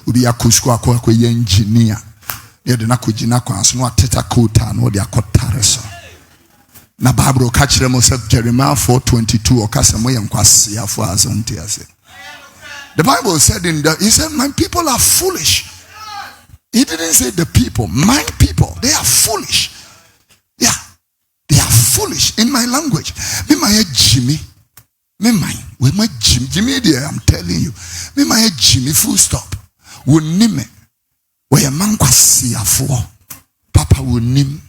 Ubi akuskwa kwa engineer. Yede na kujina kwa no ateta kota no de akotareso. Na Bible catch them Jeremiah 4:22 or Oman Nkwaseafour as untiase. The Bible said he said, my people are foolish. He didn't say the people, my people, they are foolish. Yeah, they are foolish in my language. Me my Jimmy. Me my, we my Jimmy there, I'm telling you. Me my Jimmy full stop. We name it. We Oman Nkwaseafour. Papa will name.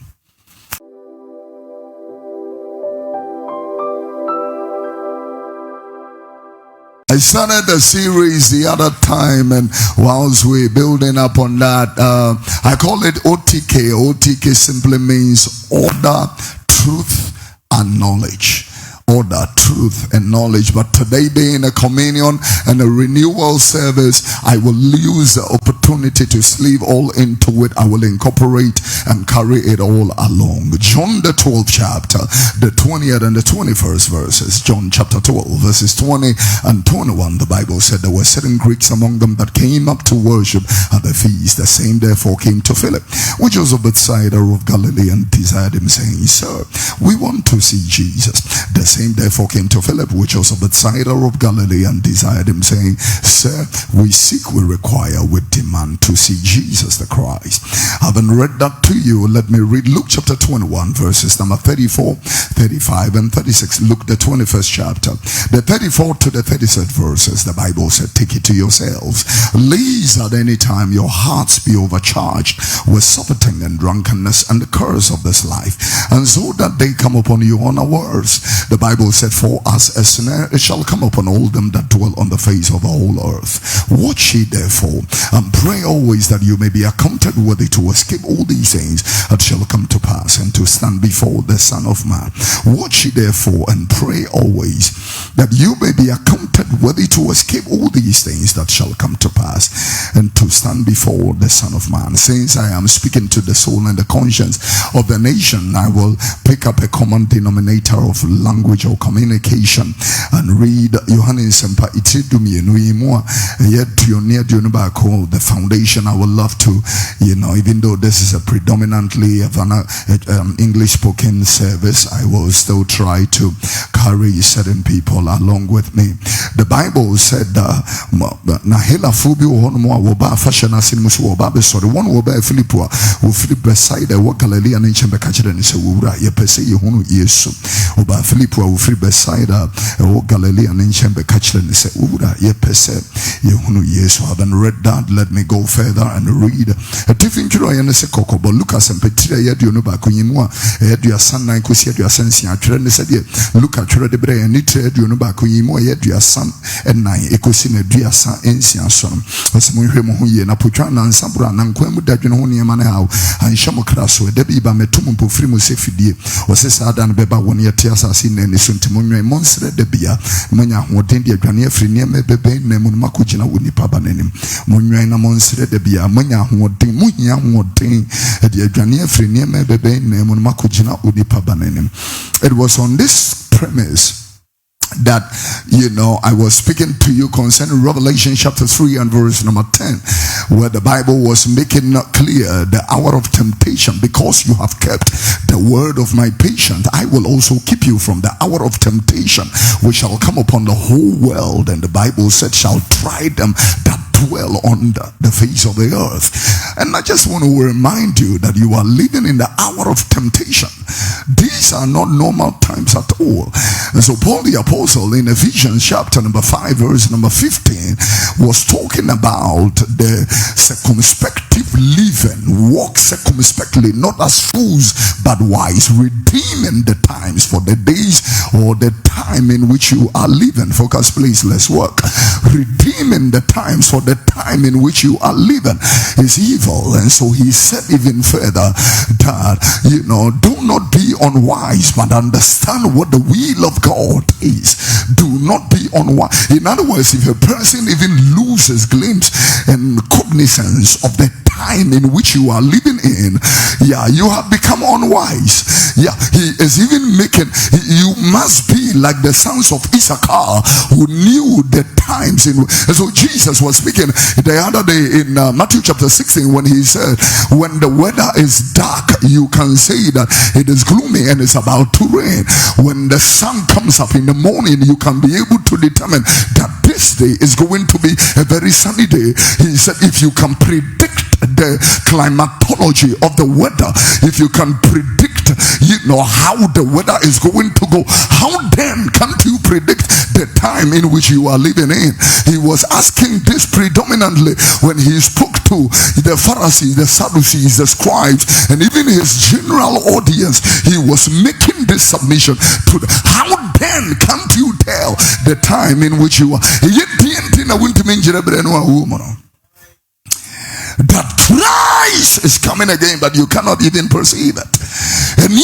I started the series the other time, and whilst we're building up on that, I call it OTK. OTK simply means order, truth, and knowledge. Order, truth, and knowledge. But today being a communion and a renewal service, I will use the opportunity to sleep all into it. I will incorporate and carry it all along. John the 12th chapter, the 20th and the 21st verses. John chapter 12 verses 20 and 21. The Bible said there were certain Greeks among them that came up to worship at the feast. The same therefore came to Philip, which was of Bethsaida of Galilee, and desired him, saying, Sir, we want to see Jesus. The same therefore came to Philip, which was of Bethsaida of Galilee, and desired him, saying, Sir, we seek, we require, we demand to see Jesus the Christ. Having read that to you, let me read Luke chapter 21 verses number 34, 35 and 36. Luke the 21st chapter, the 34 to the 36th verses. The Bible said, take it to yourselves, lest at any time your hearts be overcharged with surfeiting and drunkenness and the curse of this life, and so that they come upon you unawares. The Bible said, for as a snare it shall come upon all them that dwell on the face of the whole earth. Watch ye therefore, and pray always that you may be accounted worthy to escape all these things that shall come to pass, and to stand before the Son of Man. Watch ye therefore, and pray always that you may be accounted worthy to escape all these things that shall come to pass, and to stand before the Son of Man. Since I am speaking to the soul and the conscience of the nation, I will pick up a common denominator of language or communication and read Johannes Sempa Itidumi Nuimua yet the foundation. I would love to, even though this is a predominantly English spoken service, I will still try to carry certain people along with me. The Bible said Nahela Fubi Woba Fashion Asimus Woba, sorry, one Woba Philipua who Philip beside the Wakalali and Chemba Kachin and Sewura, Yepese Yehunu Yesu, Oba Philipua who Philip beside Galilee and Chemba Kachin and Sewura, Yepese Yehunu Yesu. Haven't read that, let me go further and read a different joy and a secoko, but Lucas and Petria Yadunuba Kuyimua, Edia San Nankusia, your sense, and said, look at the Bre and Nitra Dunuba Kuyimo, Edia San and Nine, Ecosin, Edia San, Ensian Son, as Muhimu, Napuchan and Sabra, and Quemu Dajunonia Manao, and Shamokraso, Debiba Metumpo Frimu Sefidi, or Cesadan Beba, when Yatiasa Sin and Suntimunia, Monstre Debia, Mania, Motindia, Grania, Frinia, Bebe, Nemun Makujina, Unipabanim, Munya Monstre Debia, Mania, Motin, Munya, Motin, Edia Grania, Frinia, Bebe, Nemun Makujina, Unipabanim. It was on this premise that I was speaking to you concerning Revelation chapter 3 and verse number 10, where the Bible was making clear the hour of temptation. Because you have kept the word of my patience, I will also keep you from the hour of temptation which shall come upon the whole world. And the Bible said, shall try them that dwell on the face of the earth. And I just want to remind you that you are living in the hour of temptation. These are not normal times at all. And so Paul the apostle in Ephesians chapter number 5 verse number 15 was talking about the circumspective living. Walk circumspectly, not as fools but wise, redeeming the times, for the days or the time in which you are living. Focus please, let's work. Redeeming the times, for the time in which you are living is evil. And so he said even further that do not be unwise, but understand what the will of God is. Do not be unwise. In other words, if a person even loses glimpse and cognizance of the time in which you are living in, you have become unwise. He is even making, you must be like the sons of Issachar who knew the times in. And so Jesus was speaking the other day in Matthew chapter 16 when he said, when the weather is dark, you can say that it is gloomy and it's about to rain. When the sun comes up in the morning, you can be able to determine that this day is going to be a very sunny day. He said, if you can predict the climatology of the weather, if you can predict how the weather is going to go, how then can't you predict the time in which you are living in? He was asking this predominantly when he spoke to the Pharisees, the Sadducees, the scribes, and even his general audience. He was making this submission to how then can't you tell the time in which you are? That Christ is coming again, but you cannot even perceive it. And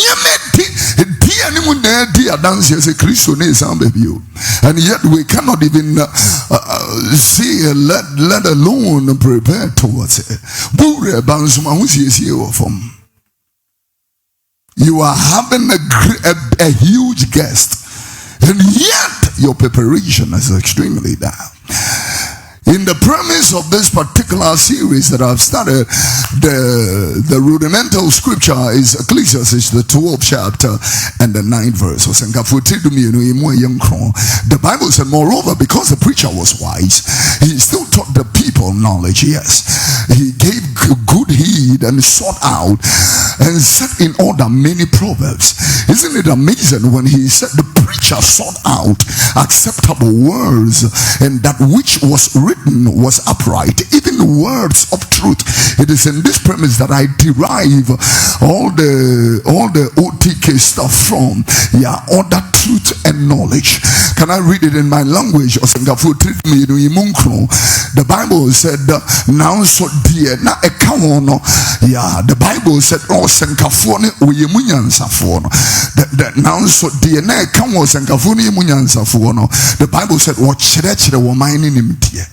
yet we cannot even see, let alone prepare towards it. You are having a huge guest, and yet your preparation is extremely down. In the premise of this particular series that I've started, the rudimental scripture is Ecclesiastes, the 12th chapter and the 9th verse. The Bible said, moreover, because the preacher was wise, he still taught the people knowledge. Yes, he gave good heed and sought out and set in order many proverbs. Isn't it amazing when he said the preacher sought out acceptable words, and that which was written was upright, even words of truth? It is in this premise that I derive all the OTK stuff from. Order, truth, and knowledge. Can I read it in my language? The Bible said, now so dear na ekawono. The Bible said, oh senkafone uyemunyansafono. Now so dear na ekawo senkafone uyemunyansafono. The Bible said, what chere woman in him dear.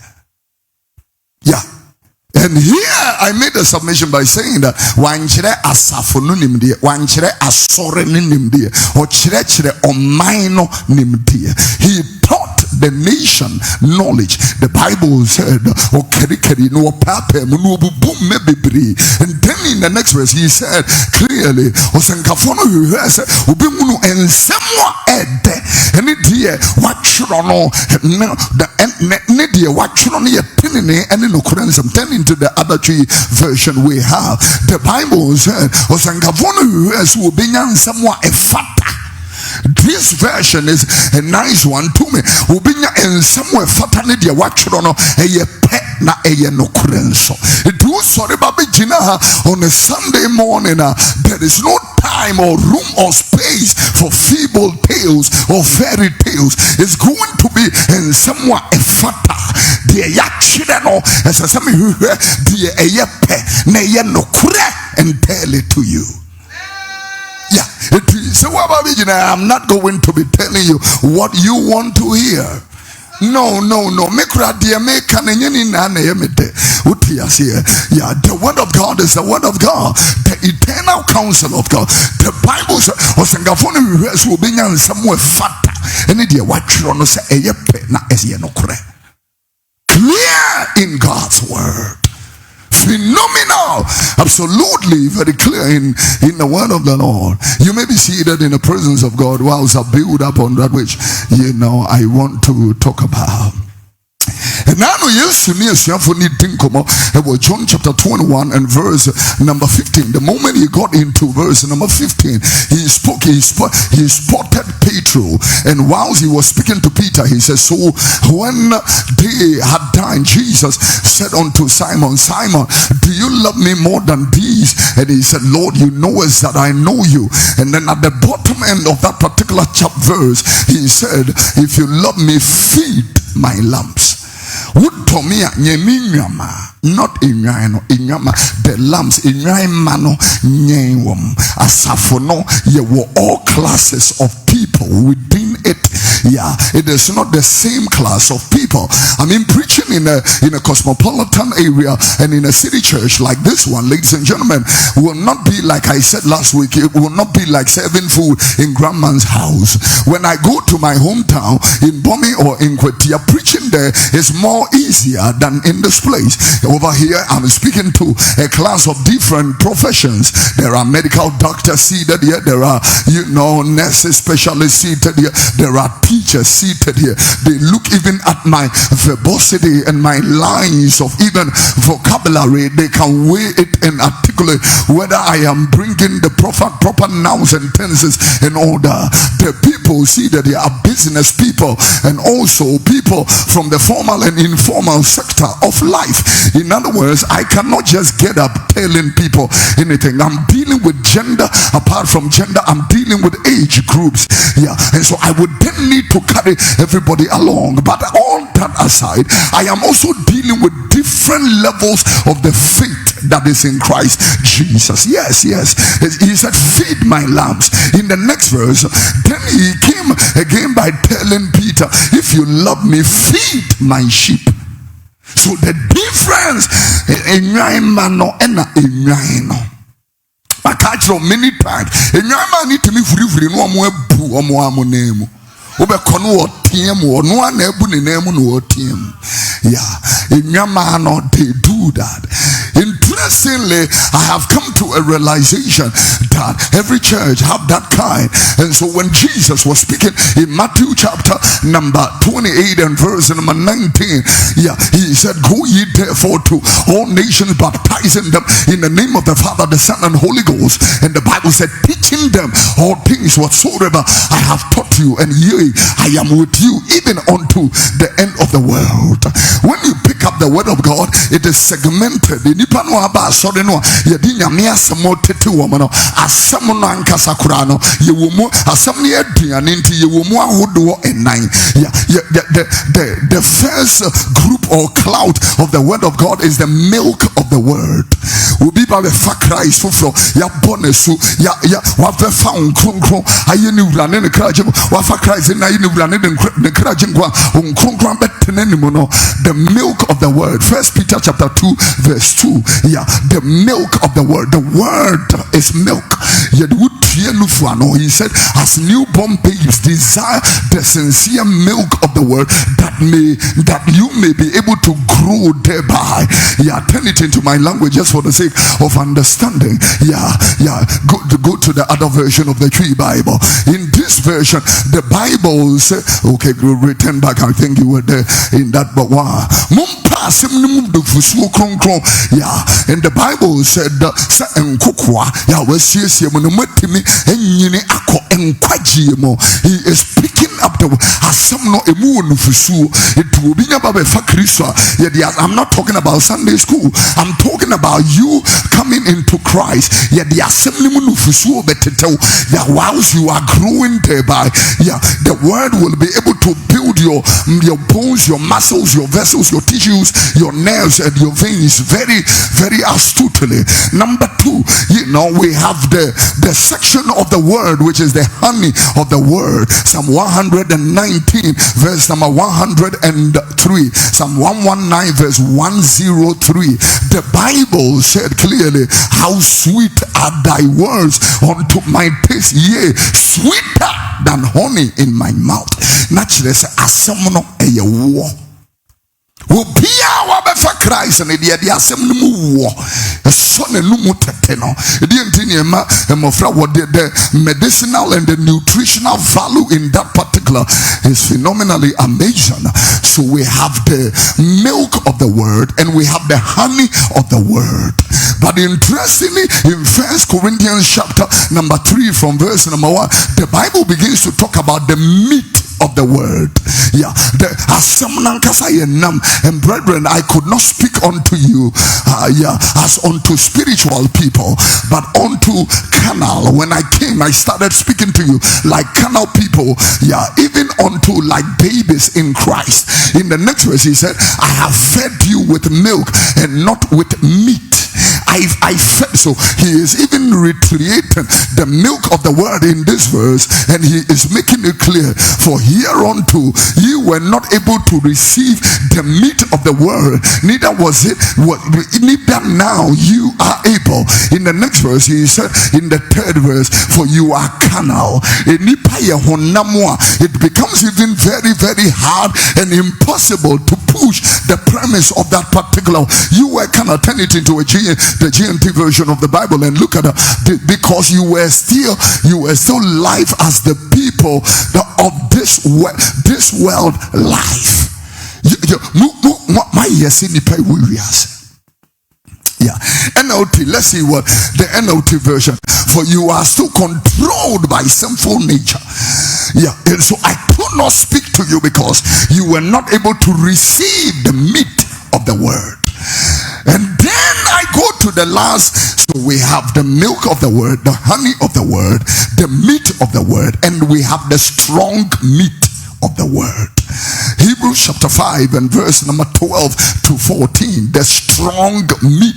And here I made a submission by saying that wanchere asafonu nimdie, wanchere asore nimdie, or chere omaino nimdie. He taught the nation knowledge. The Bible said, "O keri no papa no bubum mebibri." And then in the next verse he said clearly, "O senkafono yuhese ubimunu ensemwa ede." And it here watchrono the ne watchrono ye pinine and no currensum. Turn into the other three version we have. The Bible said, "O senkafono yuhese ubinyansomwa efata." This version is a nice one to me. Ubinya en somewhere fatani dia wachurono eye pe na eye no kurenso. It was sorry baby jina on a Sunday morning. There is no time or room or space for feeble tales or fairy tales. It's going to be in somewhere a fata. Dia yachireno as a sami dia eye pe na eye no kure and tell it to you. So I'm not going to be telling you what you want to hear. No. The word of God is the word of God, the eternal counsel of God. The Bible says, clear in God's word. Phenomenal, absolutely very clear in the word of the Lord. You may be seated in the presence of God whilst I build up on that which I want to talk about. And now yes, John chapter 21 and verse number 15. The moment he got into verse number 15, he spotted Peter, and whilst he was speaking to Peter, he says, so when they had dined, Jesus said unto Simon, Simon, do you love me more than these? And he said, Lord, you know us that I know you. And then at the bottom end of that particular verse, he said, if you love me, feed my lambs. Utomia nyeminyama. Not in Yama, the lambs in Mano, Nyewom, Asafono, you were all classes of people within it. Yeah, it is not the same class of people. I mean, preaching in a cosmopolitan area and in a city church like this one, ladies and gentlemen, will not be like I said last week. It will not be like serving food in grandma's house. When I go to my hometown in Bomi or in Kwetia, preaching there is more easier than in this place. Over here, I'm speaking to a class of different professions. There are medical doctors seated here. There are, nurses, specialists seated here. There are teachers seated here. They look even at my verbosity and my lines of even vocabulary. They can weigh it and articulate whether I am bringing the proper nouns and tenses in order. The people seated here are business people and also people from the formal and informal sector of life. In other words, I cannot just get up telling people anything. I'm dealing with gender. Apart from gender, I'm dealing with age groups. Yeah, and so I would then need to carry everybody along. But all that aside, I am also dealing with different levels of the faith that is in Christ Jesus. Yes. He said, feed my lambs. In the next verse, then he came again by telling Peter, if you love me, feed my sheep. So the difference in mano and in I catch you many times. In your need to me free no more boo or more name. Obekono team or no one ebu ni name no team. Yeah, in your man they do that. Interestingly, I have come to a realization that every church have that kind. And so when Jesus was speaking in Matthew chapter number 28 and verse number 19, yeah, he said, go ye therefore to all nations, baptizing them in the name of the Father, the Son, and Holy Ghost. And the Bible said, teaching them all things whatsoever I have taught you, and yea, I am with you even unto the end of the world. When you pick up the word of God, it is segmented. Sorry, no, you didn't mean some more tattoo woman, as someone ankasa kurano, you will more as some near and into you will more who do and nine. Yeah, the first group or cloud of the word of God is the milk of the word. Will be by the fact Christ for ya bonesu, ya what the found cron, I knew running the crajim, what for Christ and I knew running the crajim, the milk of the word. First Peter chapter 2 verse 2. Yeah, the milk of the word. The word is milk. He said, as newborn babes desire the sincere milk of the word, that you may be able to grow thereby. Yeah, turn it into my language just for the sake of understanding. Yeah. Go to the other version of the tree Bible. In this version, the Bible says, okay, return back. I think you were there in that, but wow. Yeah, and the Bible said, he is picking up the I'm not talking about Sunday school. I'm talking about you coming into Christ. Whilst you are growing thereby, the word will be able to build your bones, your muscles, your vessels, your tissues, your nerves, and your veins very, very astutely. Number two, we have the section of the word, which is the honey of the word. Psalm 119 verse number 103, Psalm 119 verse 103. The Bible said clearly, how sweet are thy words unto my taste, yea, sweeter than honey in my mouth. Naturally, as someone a war will be our for Christ, and the assembly move a son and no teteno. The medicinal and the nutritional value in that particular is phenomenally amazing. So we have the milk of the word and we have the honey of the word. But interestingly, in 1 Corinthians chapter number 3 from verse number 1, the Bible begins to talk about the meat of the word. Yeah, and brethren, I could not speak unto you as unto spiritual people, but unto carnal. When I came, I started speaking to you like carnal people, even unto like babies in Christ. In the next verse he said, I have fed you with milk and not with meat. I fed. So he is even reiterating the milk of the word in this verse, and he is making it clear, for hereunto you were not able to receive the meat of the word, neither now you are able. In the next verse he said, in the third verse, for you are carnal. It becomes even very, very hard and impossible to push the premise of that particular. You were kind of turn it into the GNT version of the Bible and look at it, because you were still live as the people of this world life. Yeah, NLT, let's see what the NLT version. For you are still controlled by sinful nature. Yeah, and so I could not speak to you because you were not able to receive the meat of the word. And then I go to the last. So we have the milk of the word, the honey of the word, the meat of the word, and we have the strong meat of the word. Hebrews chapter 5 and verse number 12 to 14. The strong meat.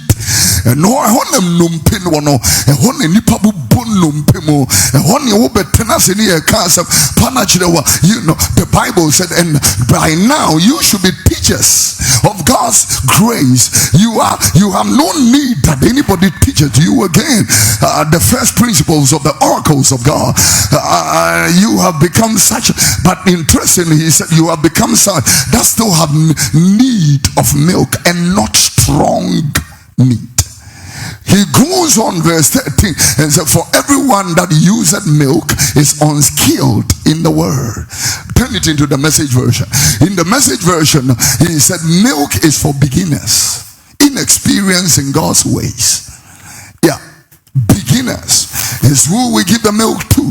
And no, I want them numpin wano. And one nipa bubun numpimo. And one you betenas in here cancer panachrewa. You know the Bible said, and by now you should be teachers of God's grace. You have no need that anybody teaches you again. The first principles of the oracles of God. You have become such, but interestingly, he said you have become such that still have need of milk and not strong meat. He goes on verse 13 and said, for everyone that useth milk is unskilled in the word. Turn it into the Message version. In the Message version, he said milk is for beginners, inexperienced in God's ways. Yeah, beginners is who we give the milk to.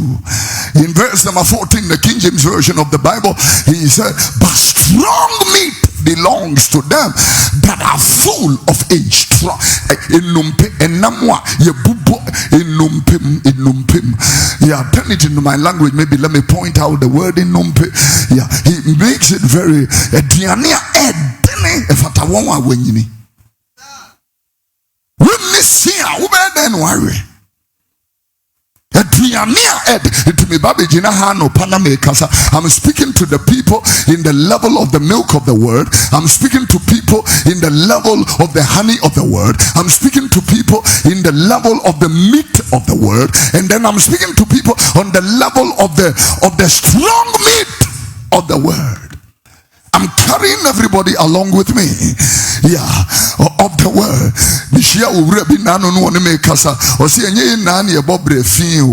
In verse number 14, the King James version of the Bible, he said, but strong meat belongs to them that are full of age. Yeah, turn it into my language. Maybe let me point out the word in numpe. Yeah, he makes it very I'm speaking to the people in the level of the milk of the word. I'm speaking to people in the level of the honey of the word. I'm speaking to people in the level of the meat of the word. And then I'm speaking to people on the level of the strong meat of the word. I'm carrying everybody along with me. Yeah, of the word.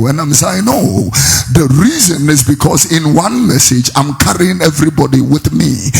And I'm saying, no. The reason is because in one message, I'm carrying everybody with me.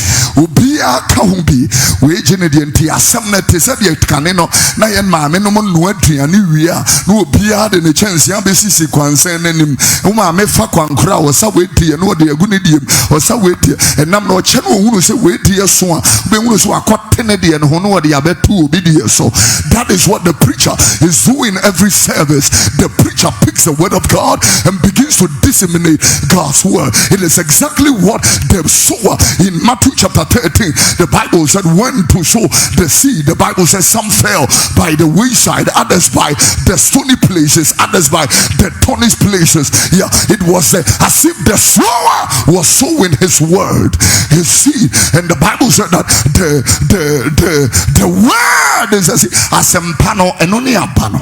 So that is what the preacher is doing every service. The preacher picks the word of God and begins to disseminate God's word. It is exactly what the sower in Matthew chapter 13, the Bible said, when to sow the seed, the Bible says some fell by the wayside, others by the stony places, others by the thorny places. Yeah, it was as if the sower was sowing his word, his seed. And the Bible said that the word is as a pano and only a pano.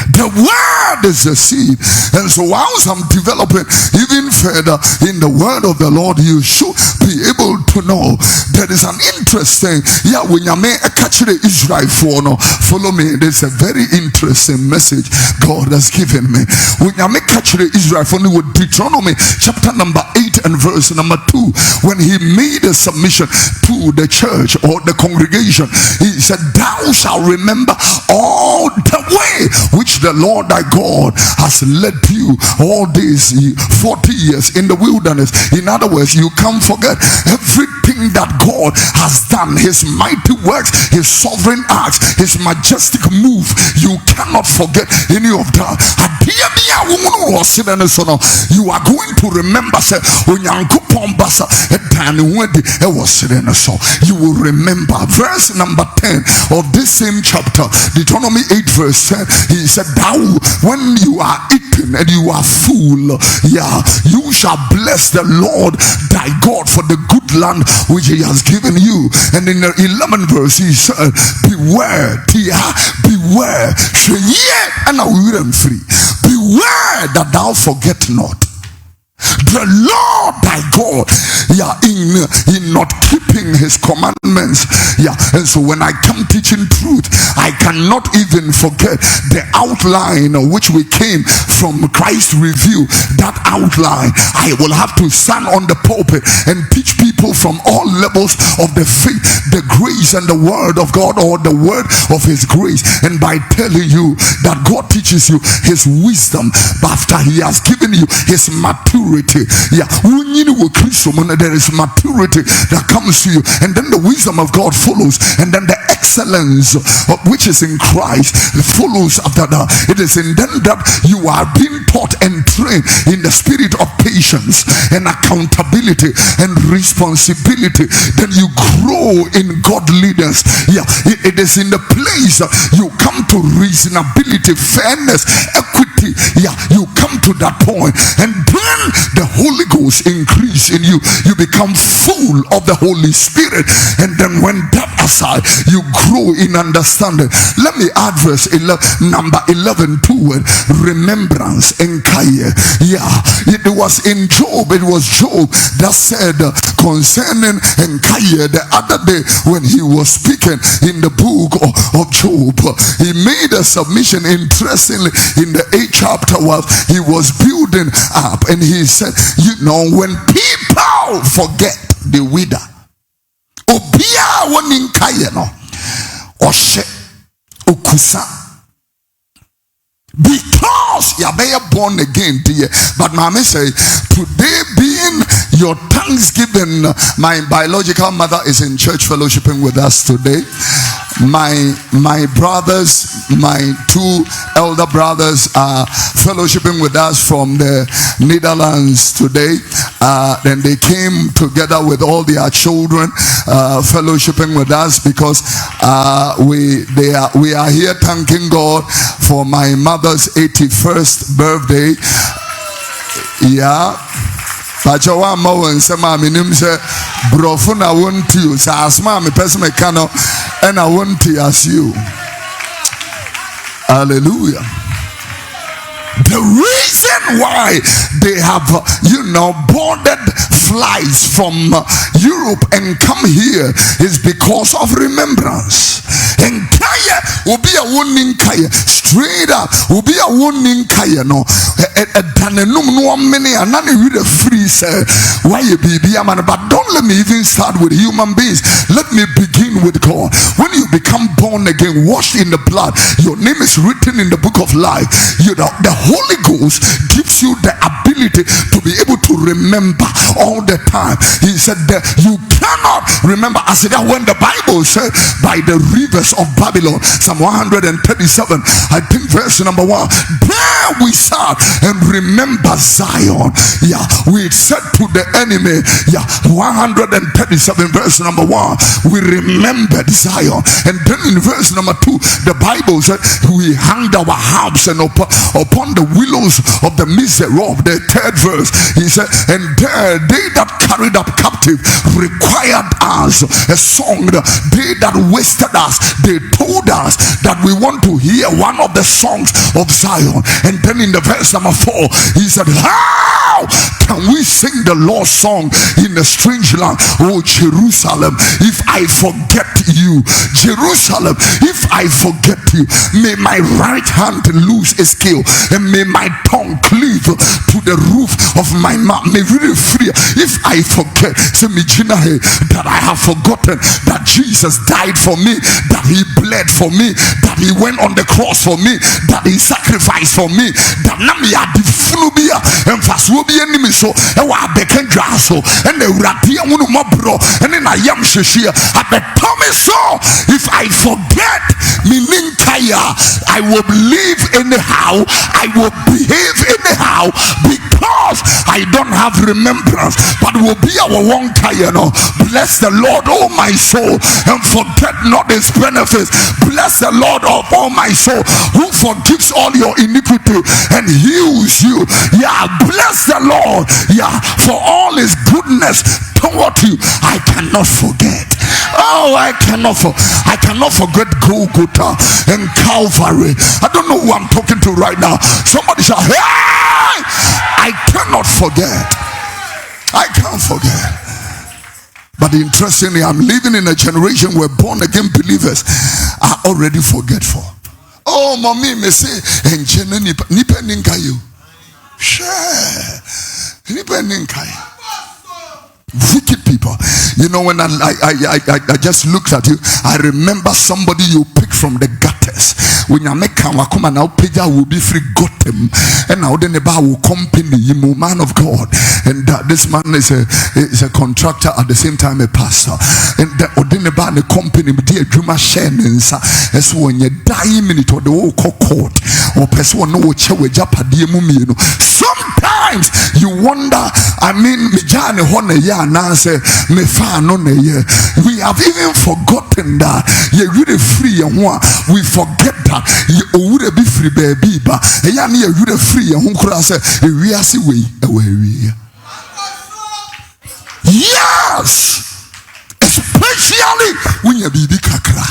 The word is the seed. And so whilst I'm developing even further in the word of the Lord, you should be able to know there is an interesting, when you may catch the Israel follow me. There's a very interesting message God has given me. When you may catch the Israel with Deuteronomy chapter number 8 and verse number 2, when he made a submission to the church or the congregation, he said, thou shalt remember all the way which the Lord thy God has led you all these 40 years in the wilderness. In other words, you can't forget everything that God has done, his mighty works, his sovereign acts, his majestic move. You cannot forget any of that. You are going to remember, you will remember. Verse number 10 of this same chapter, Deuteronomy 8 verse 10, he said, thou, when you are eating and you are full, you shall bless the Lord thy God for the good land which he has given you. And in the 11th verse he said, beware, beware, beware that thou forget not the Lord thy God, in not keeping his commandments. And so when I come teaching truth, I cannot even forget the outline which we came from Christ Review. That outline, I will have to stand on the pulpit and teach people from all levels of the faith, the grace and the word of God, or the word of his grace. And by telling you that God teaches you his wisdom after he has given you his maturity. There is maturity that comes to you, and then the wisdom of God follows, and then the excellence which is in Christ follows after that. It is in then that you are being taught and trained in the spirit of patience and accountability and responsibility. Then you grow in godliness. It is in the place you come to reasonability, fairness, equity. You come to that point, and then the Holy Ghost increase in you. You become full of the Holy Spirit, and then when that aside, you grow in understanding. Let me add verse 11, number 11 to it. Remembrance. Nkaya. It was in Job. It was Job that said concerning Nkaya the other day when he was speaking in the book of Job. He made a submission, interestingly, in the 8th chapter while he was building up, and he said, when people forget, they wither. Obia wonin kayeno oshe okusa, because you are born again, dear. But Mama say, today being your Thanksgiving, my biological mother is in church fellowshipping with us today. My brothers, my two elder brothers are fellowshipping with us from the Netherlands today. Then they came together with all their children, fellowshipping with us, because we are here thanking God for my mother's 81st birthday. Pachawa Mowen Sama Minimse Brofuna won't you Sasma me Pesmecano, and I want to ask you. Hallelujah. The reason why they have boarded flights from Europe and come here is because of remembrance. And kaya will be a warning kaya straight up will be a warning kaya no many and none with a free say why you be a man. But don't let me even start with human beings. Let me begin with God. When you become born again, washed in the blood, your name is written in the book of life. The Holy Ghost gives you the ability to be able to remember all the time. He said that you cannot remember. I said that when the Bible said by the rivers of Babylon, Psalm 137, I think verse number 1, there we sat and remember Zion. We said to the enemy, 137 verse number 1, we remembered Zion. And then in verse number 2, the Bible said we hanged our harps and upon the willows of the miserable. The third verse, he said, and there they that carried up captive required us a song. They that wasted us, they told us that we want to hear one of the songs of Zion. And then in the verse number 4, he said, how can we sing the Lord's song in a strange land? Oh Jerusalem, if I forget you, Jerusalem, if I forget you, may my right hand lose its skill, and may my tongue cleave to the roof of my mouth. May really free if I forget that I have forgotten that Jesus died for me, that he bled for me, that he went on the cross for me, that he sacrificed for me, that nami adifulubia and fasubi enemy so and wa beken draso and the ratia munu mobro and then I am shishia at the Tommy so if I forget meaning I will live anyhow, I will behave anyhow because I don't have remembrance, but will be our one no. Bless the Lord, oh my soul, and forget not his benefits. Bless the Lord of all my soul, who forgives all your iniquity and heals you. Yeah, bless the Lord, yeah, for all his goodness toward you. I cannot forget. Oh, I cannot forget Golgotha and Calvary. I don't know who I'm talking to right now. Somebody shout, hey! I cannot forget. I can't forget. But interestingly, I'm living in a generation where born again believers are already forgetful. Oh, mommy, me say, enjene nipa ninkayo. Share. Nipa ninkayo. Wicked people. You know, when I just looked at you, I remember somebody you picked from the gutters. When you make come and now Peja will be free got him, and now then about will company you man of God, and this man is a contractor at the same time a pastor, and then about the company dear Juma Shen as when you die minute or the whole court or person no chewe japadi mumi. Sometimes you wonder, I mean, Mijane Hone ya nase me fa no ne ye. We have even forgotten that you really free and we forget that you would be free baby ba e ya ne you really free and kura say e wi ase we yes, especially when you be kakra.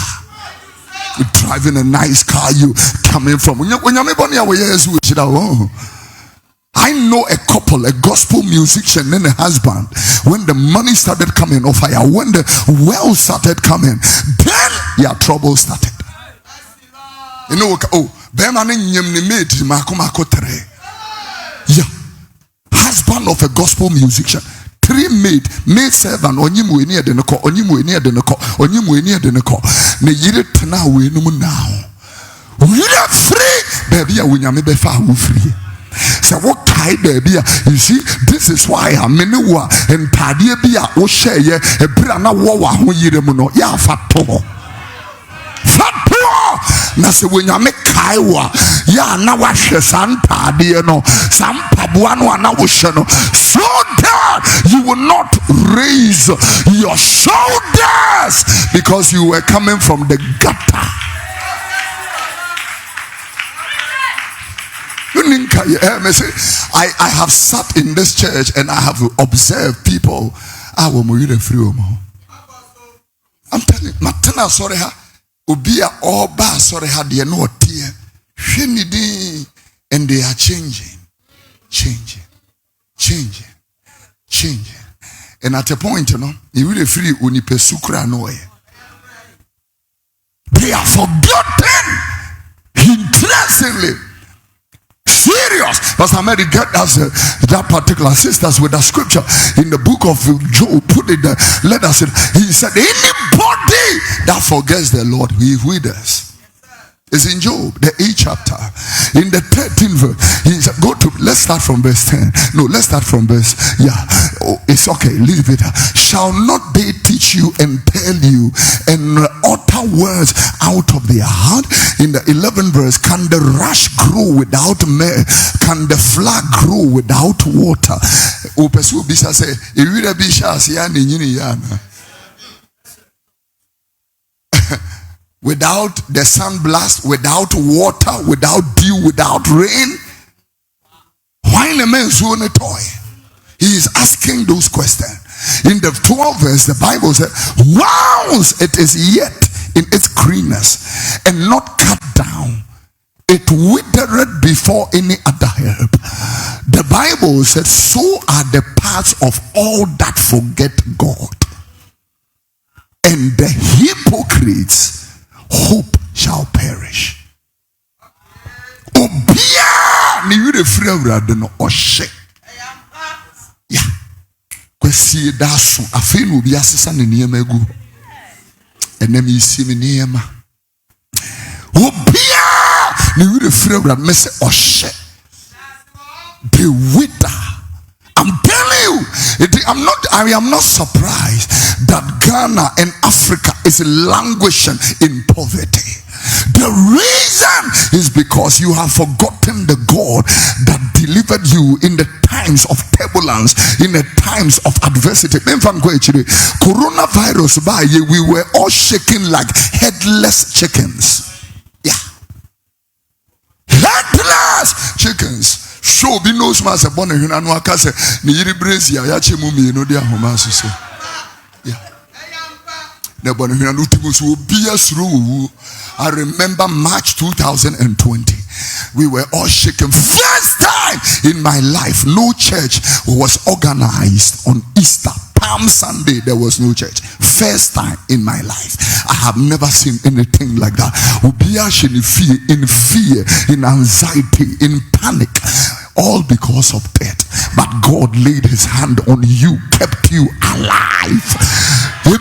You're driving a nice car, you coming from when you me boni away yes we should I know a couple, a gospel musician and a husband, when the money started coming off fire, when the wealth started coming, then your trouble started. You know, yeah, husband of a gospel musician, 3 maid servant, onyimu eni edeneko, ne yire tena we no now. We are free, baby, we be far free. So what kind baby? You see, this is why I'm in the war and Tadia be a share a brana war who yiremuno ya fato. Nase when you make Kaiwa, ya na washe Santa Diano, some Pabuano and Awushano, so that you will not raise your shoulders because you were coming from the gutter. I have sat in this church and I have observed people. I'm telling you, Matana sorry ha, Ubia Oba sorry ha, they are not here. And they are changing. And at a point, you know, you really free unipesukra noe. They are forgotten. Interestingly. Serious. Pastor Mary get us that particular sisters with the scripture in the book of Job. Put it there. Let us. He said, anybody that forgets the Lord, he withers. It's in Job, the 8th chapter. In the 13th verse, he said, let's start from verse 10. No, let's start from verse, it's okay, leave it. Shall not they teach you and tell you and utter words out of their heart? In the 11th verse, can the rush grow without men? Can the flag grow without water? Without the sun blast, without water, without dew, without rain. Why the man so a toy? He is asking those questions. In the 12th verse, the Bible says, once it is yet in its greenness and not cut down, it withereth before any other herb. The Bible says, so are the paths of all that forget God. And the hypocrites' hope shall perish. Obia ni yure frewrade no ohye. Yeah. Kwesi daso afi no obi asesa ne niam agu. Enem isi me niam. Obia, ni wiri free me say oshe. The wither. I'm telling you, I am not surprised that Ghana and Africa is languishing in poverty. The reason is because you have forgotten the God that delivered you in the times of turbulence, in the times of adversity. Coronavirus, we were all shaking like headless chickens. Yeah. Headless chickens. Show be no smas a bonnet and wakase Niri Brazia Yachimumi no dia homas. Yeah. The Bonnet will be us through. I remember March 2020. We were all shaken. First time in my life, no church was organized on Easter. Palm Sunday, there was no church. First time in my life. I have never seen anything like that. In fear, in anxiety, in panic. All because of death. But God laid his hand on you, kept you alive. The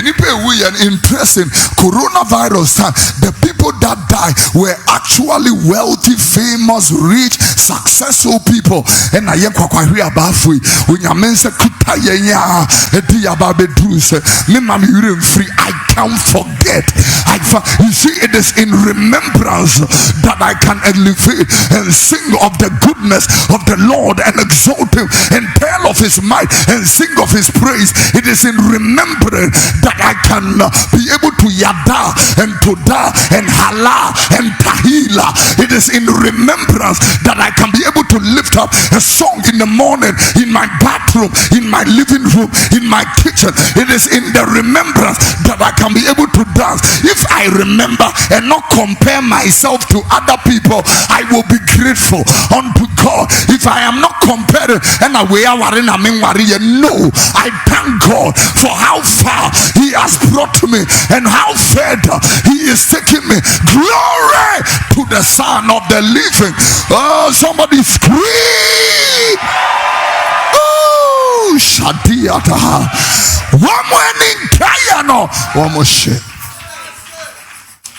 people, we are interesting coronavirus time. The people that died were actually wealthy, famous, rich, successful people. And I can't forget. You see, it is in remembrance that I can elevate and sing of the goodness of the Lord and exalt him and tell of his might and sing of his praise. It is in remembrance that I can be able to yada and toda and hala and tahila. It is in remembrance that I can be able to lift up a song in the morning, in my bathroom, in my living room, in my kitchen. It is in the remembrance that I can be able to dance. If I remember and not compare myself to other people, I will be grateful unto God. If I am not comparing and I I thank God for how far he has brought me and how further he is taking me. Glory to the Son of the living. Oh, somebody scream. Oh, Shadiata. One more in Kaya, no. One more shit.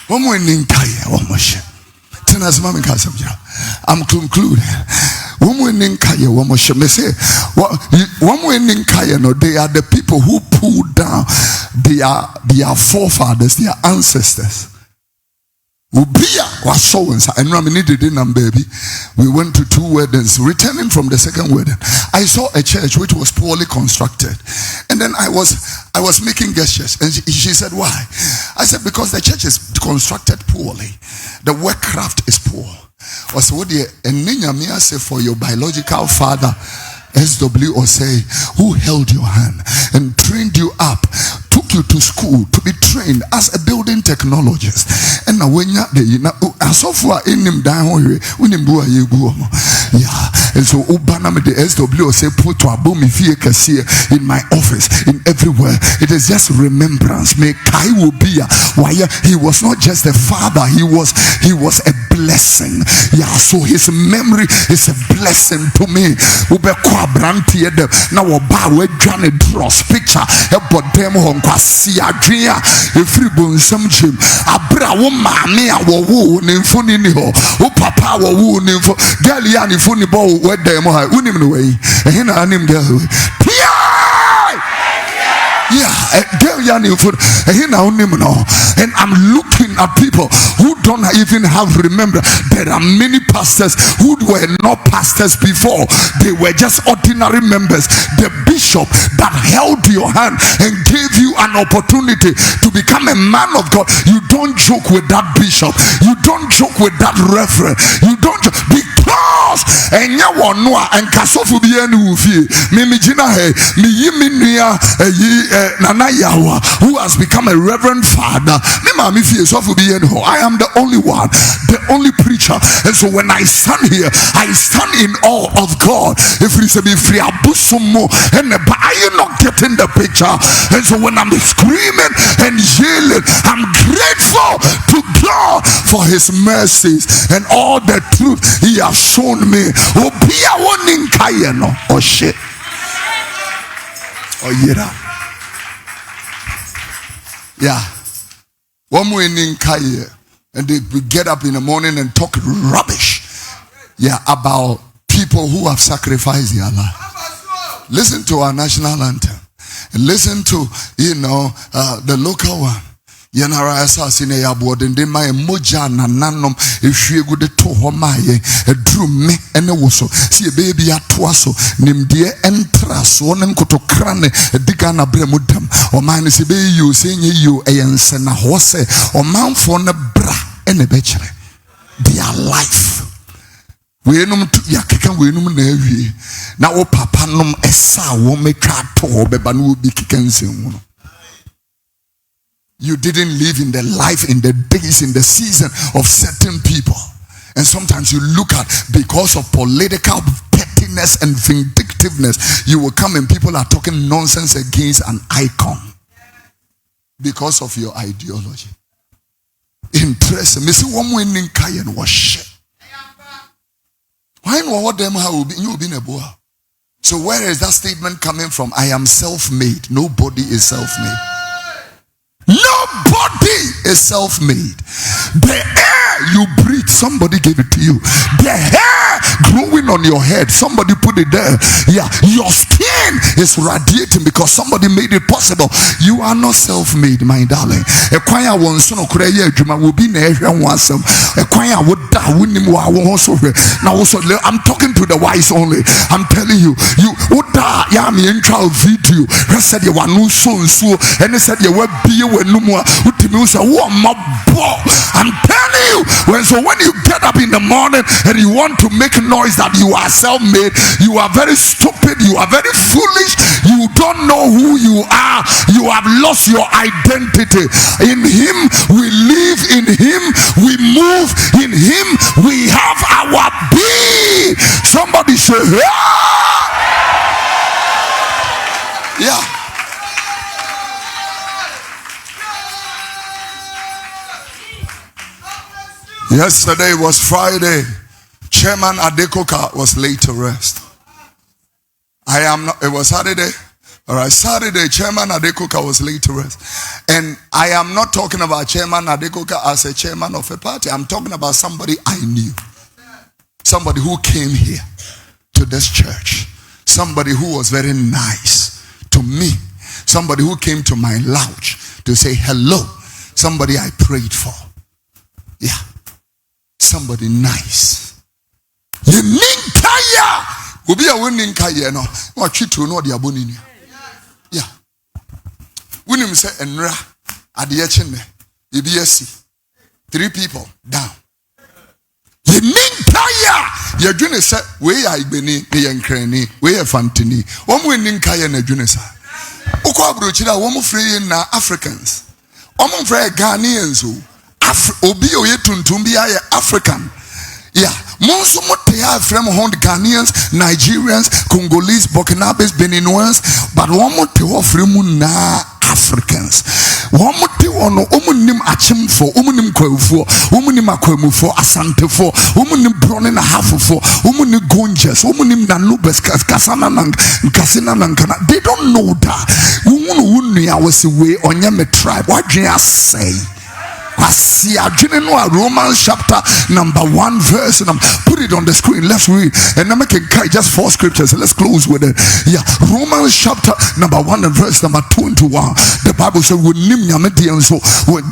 One more in Kaya. One more shit. I'm concluding. One more in Kaya. One more shit. Me say, one more in Kaya, no. They are the people who pulled down their forefathers, their ancestors. Ubia was so and nominated in baby. We went to 2 weddings. Returning from the second wedding, I saw a church which was poorly constructed, and then I was making gestures, and she said, "Why?" I said, "Because the church is constructed poorly. The workcraft is poor." Was what the and say for your biological father, SW, or say, who held your hand and trained you up, took you to school to be trained as a building technologist. And now when you so far in him down when him yeah. And so Ubanam the SW say put to abumi in my office, in everywhere. It is just remembrance. May Kai will be why he was not just a father, he was a blessing. Yeah, so his memory is a blessing to me. Now we Johnny draws picture about them Oman Nkwaseafour every bonsam chim abra wo maame a wo wo nemfo ni ho wo papa wo wo nemfo girl ya ni fo ni bo we dem ha unim no we ehina anim girl yeah, and I'm looking at people who don't even have remember. There are many pastors who were not pastors before. They were just ordinary members. The bishop that held your hand and gave you an opportunity to become a man of God. You don't joke with that bishop. You don't joke with that reverend. You don't joke because and kasofu bi enu ufie mimi jina he mi yimi nua Nana Yawa, who has become a reverend father. I am the only one, the only preacher. And so when I stand here, I stand in awe of God. If we say free abusumo, and are you not getting the picture? And so when I'm screaming and yelling, I'm grateful to God for his mercies and all the truth he has shown me. Oh shit. Oh yeah. Yeah. One more in Kaya. And they get up in the morning and talk rubbish. Yeah, about people who have sacrificed their life. Listen to our national anthem. And listen to, the local one. Yanara assassine ya boarding de my moja na nanom if you go to homaye a drew me and a wusso see a baby at twasso nim dear entras one and koto crane a digana bremudam or mine is a baby you saying you a yansena horse or mount for a bra and a betchere their life. We num to yakikan we num na now papa num esa wo me twa to beba no bi kikan. You didn't live in the life, in the days, in the season of certain people. And sometimes you look at, because of political pettiness and vindictiveness, you will come and people are talking nonsense against an icon. Because of your ideology. Interest. Why not them how you been a boy? So where is that statement coming from? I am self-made. Nobody is self-made. Nobody is self-made. The air you breathe, somebody gave it to you. The hair growing on your head, somebody put it there. Yeah, your skin is radiating because somebody made it possible. You are not self-made, my darling. A choir will be a choir would die. Now also, I'm talking to the wise only. I'm telling you, you would die. Yeah, me in child video. I said you were no so and I said you were be no more. I'm telling you, when you get up in the morning and you want to make noise that you are self-made, you are very stupid, you are very foolish, you don't know who you are, you have lost your identity. In him we live, in him we move, in him we have our being. Somebody say, yeah. Yesterday was Friday. Chairman Adekoka was laid to rest. It was Saturday. Alright, Saturday, Chairman Adekoka was laid to rest. And I am not talking about Chairman Adekoka as a chairman of a party. I'm talking about somebody I knew. Somebody who came here to this church. Somebody who was very nice to me. Somebody who came to my lounge to say hello. Somebody I prayed for. Yeah. Somebody nice. You ninkaya. Will be a winning kaya no. What you to know the abonini. Yeah. When you say enra at the HN, EBSC. 3 people down. You ninkaya. Your junior said, we are Ibeni, the Yankrani, we are Fantini. One winning kaya na junior sa. Ukwa bruchida, one free na Africans. One free Ghanaians who. Obi oye tuntumbi ya African. Yeah. Most of from Ghanaians, Nigerians, Congolese, Burkinabes, Beninoans, but one more from na Africans. One more no umunim achim for umunim kwefo, umunim akwemu for asante for, umunim bronin a half for, umunim gonjas, umunim nanubes kasana nang kasina nankana. They don't know that. Umunu I was away on your tribe. What do you say? Romans chapter number 1 verse, and put it on the screen. Let's read, and I'm making just 4 scriptures. Let's close with it. Yeah, Romans chapter number 1 and verse number 21. The Bible says,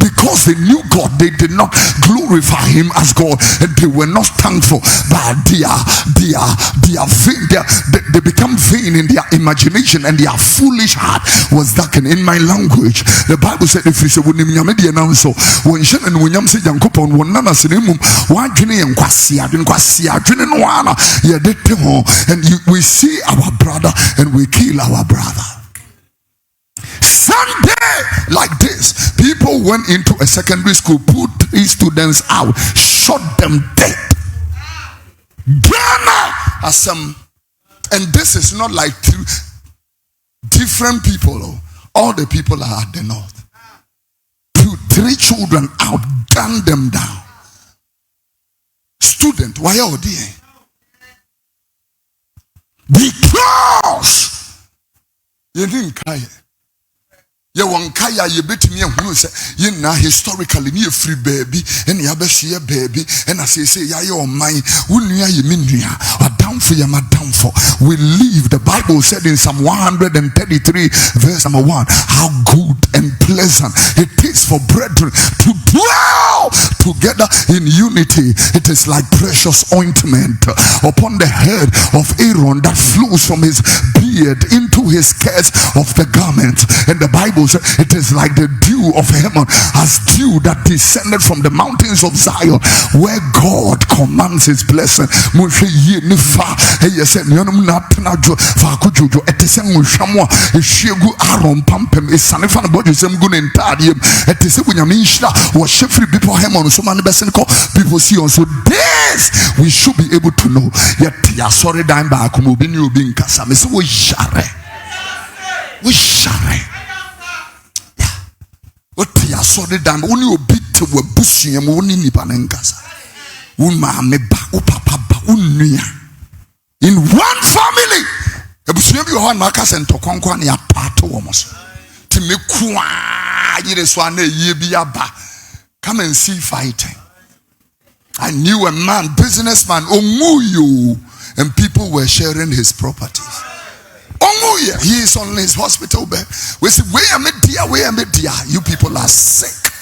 because they knew God, they did not glorify Him as God, and they were not thankful. But they become vain in their imagination, and their foolish heart was darkened. In my language, the Bible said, if you say when Shannon William said Yankopon one nana sinimum, one Jenny and Nkwaseafour, Jenny Noana, and we see our brother and we kill our brother. Sunday like this, people went into a secondary school, put 3 students out, shot them dead. Ghana has some, and this is not like 2 different people. All the people are at the north. 3 children out, gunned them down. Student, why are they? Because you didn't cry. Ye wankaya ye betimi ehunu se ye na historically ni free baby and ya be share baby and I say ya ye Oman wunua ye menua adamfo ye madamfo. We live, the Bible said in Psalm 133 verse number 1, how good and pleasant it is for brethren to dwell together in unity. It is like precious ointment upon the head of Aaron that flows from his beard into his skirts of the garment. And the Bible says it is like the dew of heaven, as dew that descended from the mountains of Zion, where God commands his blessing. People see on. So this we should be able to know. Yet ya sorry dime back being kasa. We share. What ya sorry dime only obit to a bushing and only nipanenkasa. Uma me ba papa ba unia. In one family. A bushing you had Marcus and Tokonkwan ya pato almost. To me kwa yeswane yebiaba. Come and see fighting. I knew a man, businessman, Omuyo, and people were sharing his properties. Omuyo, he is on his hospital bed. We say, where am I dear? You people are sick.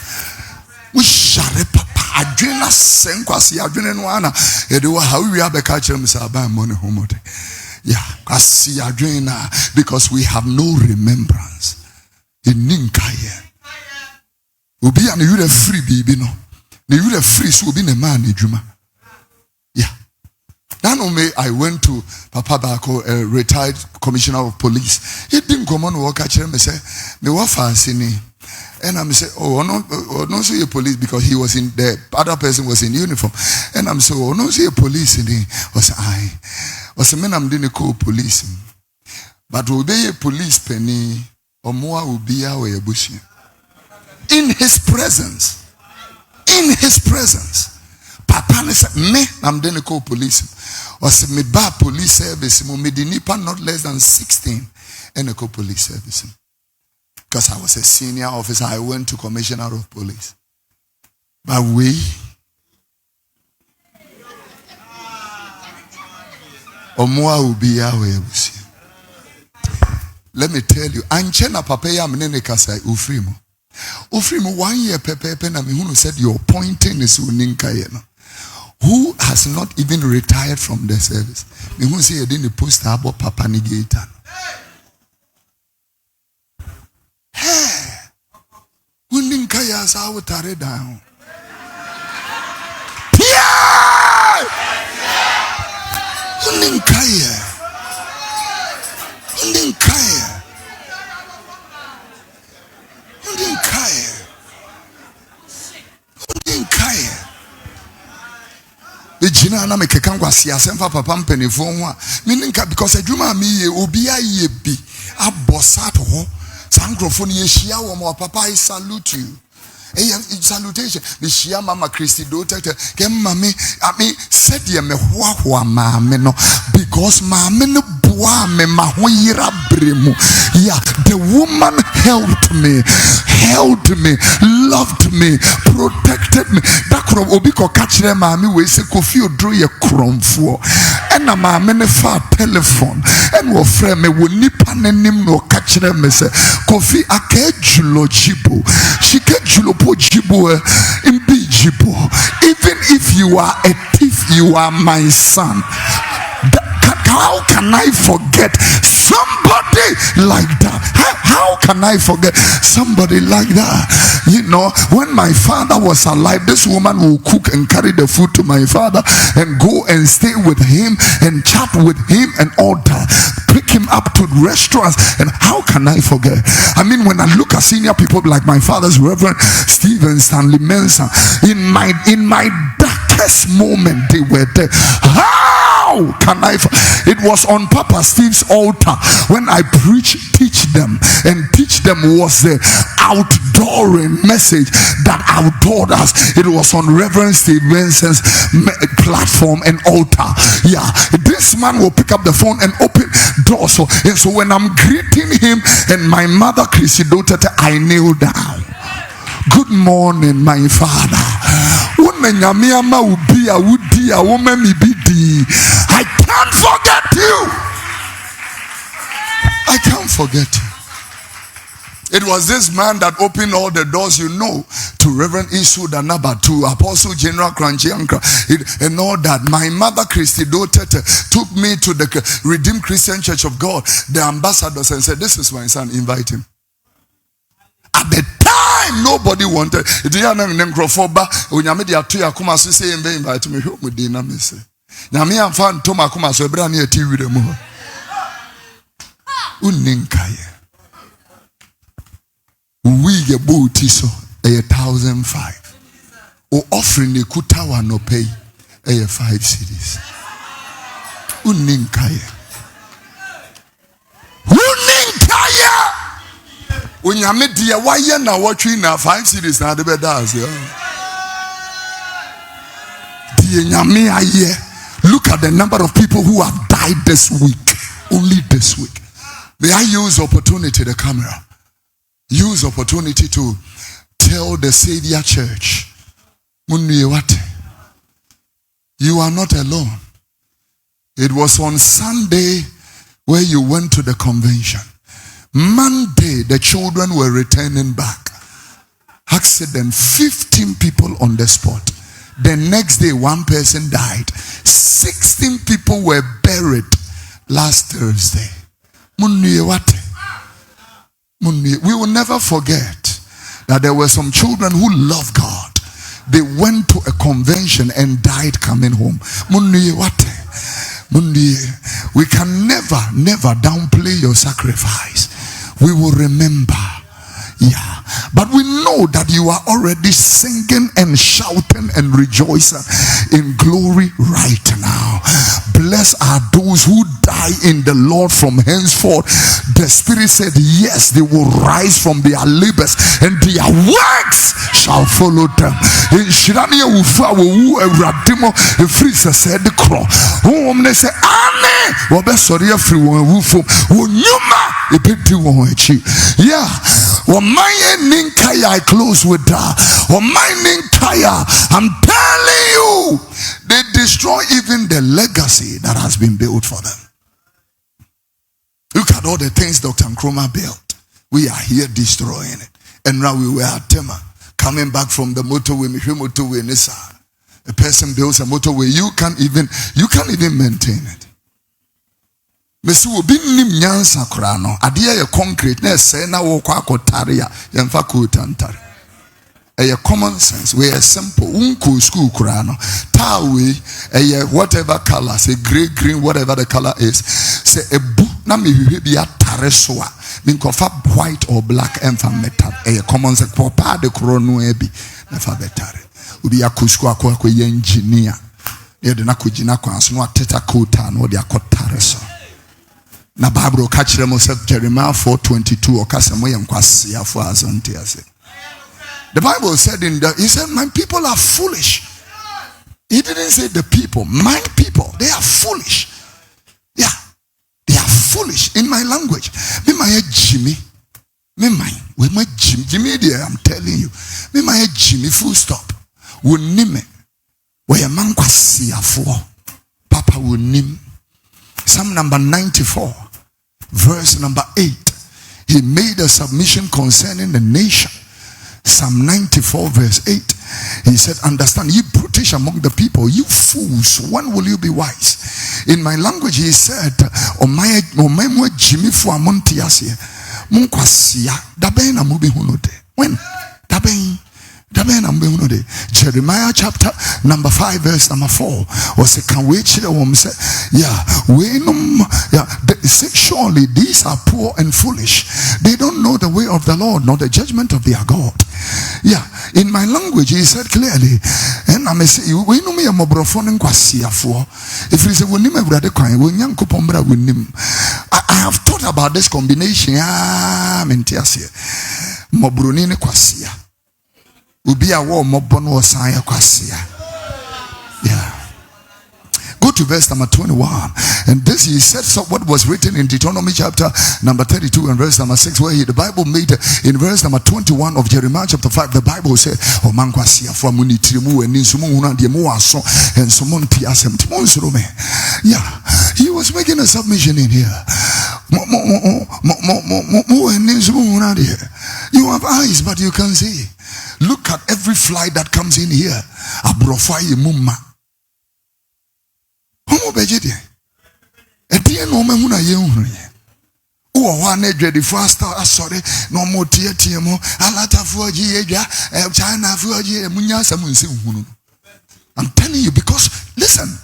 We share papa. Adrena senkwasi adrena nwana. Edewa how we have a culture msaba money homote. Yeah, kasi adrena because we have no remembrance. In Ninkaye. Ubi and you free baby no. You the free so be a man Juma. Yeah. Now I went to Papa Bako, a retired commissioner of police. He didn't come on work at him and say, me wafa sini. And I'm say, oh no see a police because he was in the other person was in uniform. And I'm so oh no see a police in the was a man I'm doing a co police. But will be a police penny or more will be our bush. In his presence. In his presence. Papa said, me, I'm then a co-police. Or said, me ba police service, me dinipa not less than 16 and a co-police service. Because I was a senior officer, I went to commissioner of police. But we, Omwa ubiya webusi. Let me tell you, Anchena papaya mnene kasai ufrimo. Ufrimo 1 year pepe na mihunu said your pointing is uninkayeno. Who has not even retired from the service? Mihunu say didn't post about papa nigeta. Hey, uninkaya sa utare down. Yeah, uninkaya. Ejina na Oman Nkwaseafour papa mpanifo ho meninka because adwuma me ye obi aye bi abosat ho sankrofo ne yehia wo ma papa I salute you. Salutation. The Shia Mama Christy do take ke mame said ye me hoahoa mame no because mame no boa me ma ho yira bremu. Yeah, the woman helped me, loved me, protected me. That krom obi ko catch them mame we say Kofi Oduro ye kromfo. And na mame ne fa telephone and wo frɛ me wo nipa nanim no catch them me say Kofi akejulo jibo. She kejulo jibo imbi jibo. Even if you are a thief, you are my son. How can I forget somebody like that? How can I forget somebody like that? You know, when my father was alive, this woman will cook and carry the food to my father and go and stay with him and chat with him and all that. Pick him up to restaurants. And how can I forget? I mean, when I look at senior people like my father's Reverend Stephen Stanley Mensah, in my darkest moment, they were there. How can I? It was on Papa Steve's altar when I teach them was the outdooring message that outdoored us. It was on Reverend Steve Mensah's platform and altar. Yeah, this this man will pick up the phone and open doors. And so when I'm greeting him and my mother Chrissy Dotete, I kneel down. Good morning, my father. I can't forget you. I can't forget you. It was this man that opened all the doors, to Reverend Isu Danaba, to Apostle General Kranjianka, and all that. My mother, Christy Dotete, took me to the Redeemed Christian Church of God, the ambassadors, and said, "This is my son, invite him." At the time, nobody wanted. We get booty so 1,005. O offering the kutawa no pay 5 cedis. Uninkaya. Unyame dia why na watching na 5 cedis na de bedas. Look at the number of people who have died this week. Only this week. May I use opportunity, the camera. Use opportunity to tell the Savior Church, you are not alone. It was on Sunday where you went to the convention. Monday, the children were returning back. Accident, 15 people on the spot. The next day, 1 person died. 16 people were buried last Thursday. We will never forget that there were some children who loved God. They went to a convention and died coming home. We can never downplay your sacrifice. We will remember. Yeah. But we know that you are already singing and shouting and rejoicing in glory right now. Blessed are those who die in the Lord from henceforth. The Spirit said, yes, they will rise from their labors and their works shall follow them. Yeah. I close with that. I'm telling you, they destroy even the legacy that has been built for them. Look at all the things Dr. Nkrumah built. We are here destroying it. And now we were at Tema, coming back from the motorway, Nisa. A person builds a motorway, you can't even maintain it. Mesu obi nim nyansa kra no ade ye concrete na say na wo kwa akotare ya yemfa ko tantare a common sense we are simple unko school kra no tawe whatever color say green whatever the color is say ebu na mehwe bi atare so a min kofa white or black emfa metal common sense papa de kro no ebi na fa betare obi akosku akwa ye engineer ye de na kogina kwanso no ateta kota no de akotare so. Na Bible catch them Jeremiah 4:22 or Oman Nkwaseafour as on say. The Bible said he said, my people are foolish. He didn't say the people, my people, they are foolish. Yeah, they are foolish in my language. Me my Jimmy. Me my Jimmy there, I'm telling you. Me my Jimmy full stop. We name it. We Oman Nkwaseafour. Papa will name. Psalm number 94, verse number 8. He made a submission concerning the nation. Psalm 94, verse 8. He said, understand, ye brutish among the people, you fools, when will you be wise? In my language, he said, when? Jeremiah chapter number 5 verse number 4 was a can wait say surely these are poor and foolish. They don't know the way of the Lord nor the judgment of their God. Yeah, in my language he said clearly, and I may say we know me a Oman Nkwaseafour. If you say we name brother kwan we nyankopon bra we nim. I have thought about this combination. Mobroni ne kwasia. Ubi a war mobono or saya kwasia. Yeah. Go to to verse number 21. And this he said what was written in Deuteronomy chapter number 32 and verse number 6, where the Bible made in verse number 21 of Jeremiah chapter 5, the Bible said, Oman Nkwaseafour munitirimu and insumu unadie mu aso and someone tiasem timonsurume. Yeah, he was making a submission in here. You have eyes, but you can't see. Look at every fly that comes in here. Abrofai mumma. Homo bejede. Etiye no me huna ye hunye. Uwa wane dread first sorry no mo tie mo alata fuoji edwa China fuoji munya samunse hunu. I'm telling you, because listen,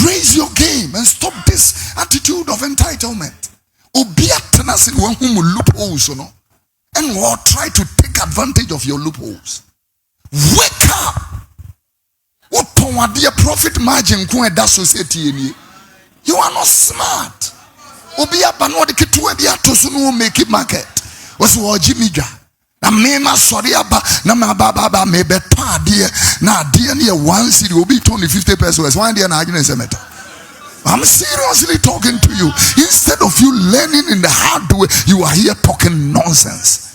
raise your game and stop this attitude of entitlement. Obiatena sin wan hu loopholes no. And will try to take advantage of your loopholes. Wake up. What dear profit margin that society in you? You are not smart. Obia bano de ketu bia to so no make it market. Was wo jimija. Na me ma sorry aba na ma baba me beto ade na ade na 1 cedi obi turn 50 pesos. One day na agene semeta. I'm seriously talking to you. Instead of you learning in the hard way, you are here talking nonsense.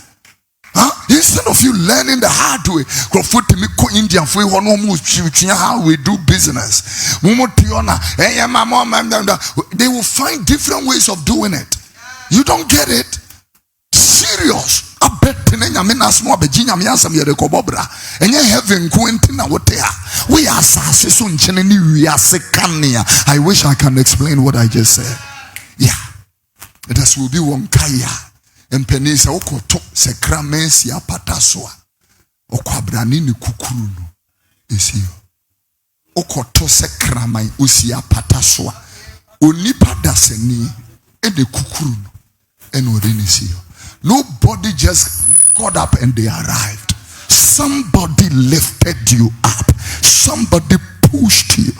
Instead of you learning the hard way, Indian how we do business. They will find different ways of doing it. You don't get it? Serious. I bet I wish I can explain what I just said. Yeah. That will be one kaya. And penisa okoto sekramensi ya pataswa okwabra ni kukuru no esio okoto sekramai usi ya pataswa onipa daseni ede kukuru no eno renisio. Nobody just got up and they arrived. Somebody lifted you up. Somebody pushed you.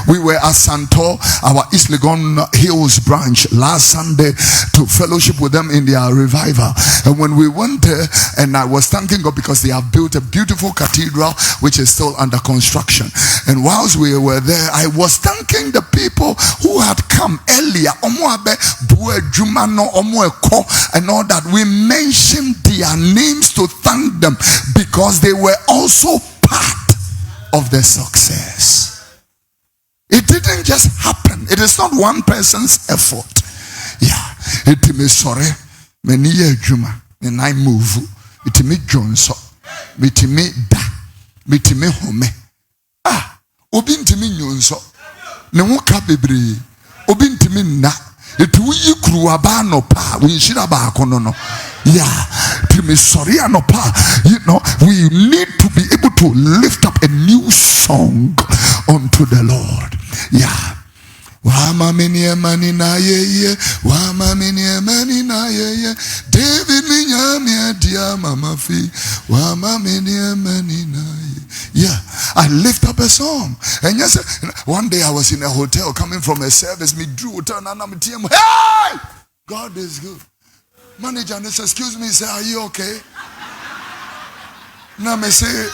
We were at Santor, our East Legon Hills branch, last Sunday to fellowship with them in their revival. And when we went there, and I was thanking God because they have built a beautiful cathedral which is still under construction. And whilst we were there, I was thanking the people who had come earlier. And all that. We mentioned their names to thank them because they were also part of the success. It didn't just happen. It is not one person's effort. Yeah. It me sorry. Many juma. And I move. It me Johnson. It me da. It me home. Ah. Obintimi nyonso. Ne ho ka bebre. Obintimi na. It we kru aba no pa. We shira ba akono no. Yeah. To me sorry no pa. You know, we need to be able to lift up a new song unto the Lord. Yeah. Wama mini mani na ye, wama mini mani na ye. David minyami dia mama fi, wama mini mani na ye. Yeah, I lift up a song. And yes, one day I was in a hotel coming from a service. Me drew turn and I'm TM. Hey, God is good. Manager says, excuse me, say, are you okay? Now me say,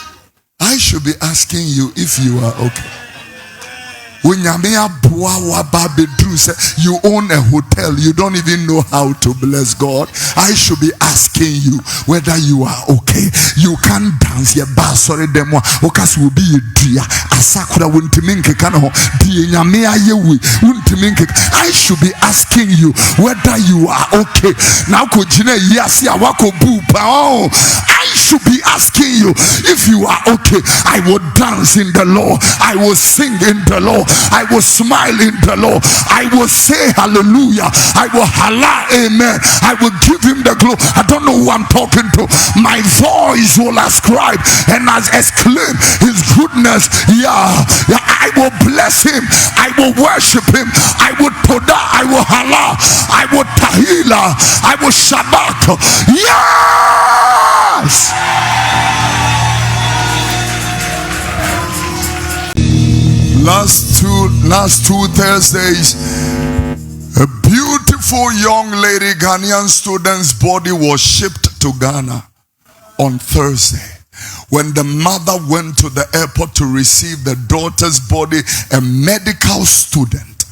I should be asking you if you are okay. When you own a hotel, you don't even know how to bless God. I should be asking you whether you are okay. You can't dance your bass, sorry, demo. Okas will be a dear. Asakura won't minke kano. I should be asking you whether you are okay. Now, I should be asking you if you are okay. I will dance in the Lord. I will sing in the Lord. I will smile in the Lord. I will say hallelujah. I will holla amen. I will give him the glory. I don't know who I'm talking to. My voice will ascribe and as exclaim his goodness. Yeah, I will bless him. I will worship him. I will toda. I will holla. I will tahila. I will shabak. Yes. Last two Thursdays, a beautiful young lady, Ghanaian student's body was shipped to Ghana on Thursday. when the mother went to the airport to receive the daughter's body, a medical student.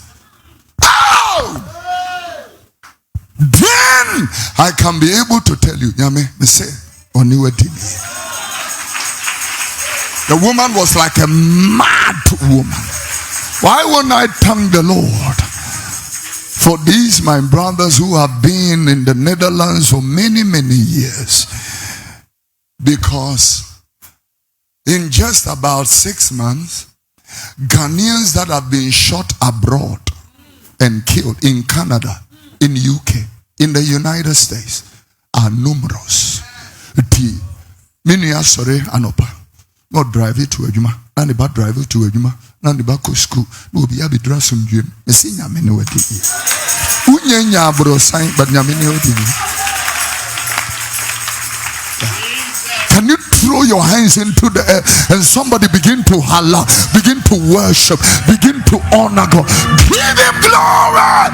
Oh! Then I can be able to tell you, Yame, me say, the woman was like a mad woman. Why won't I thank the Lord for these, my brothers who have been in the Netherlands for many, many years? Because in just about 6 months, Ghanaians that have been shot abroad and killed in Canada, in UK, in the United States are numerous. Many are sorry, Anopa. Not drive it to a Juma, and about drive it to a Juma, and about school. No, be a bit dressing dream. Messina Menueti. Unya bro sign, but Yamini. Can you throw your hands into the air and somebody begin to holler, begin to worship, begin to honor God? Give him glory.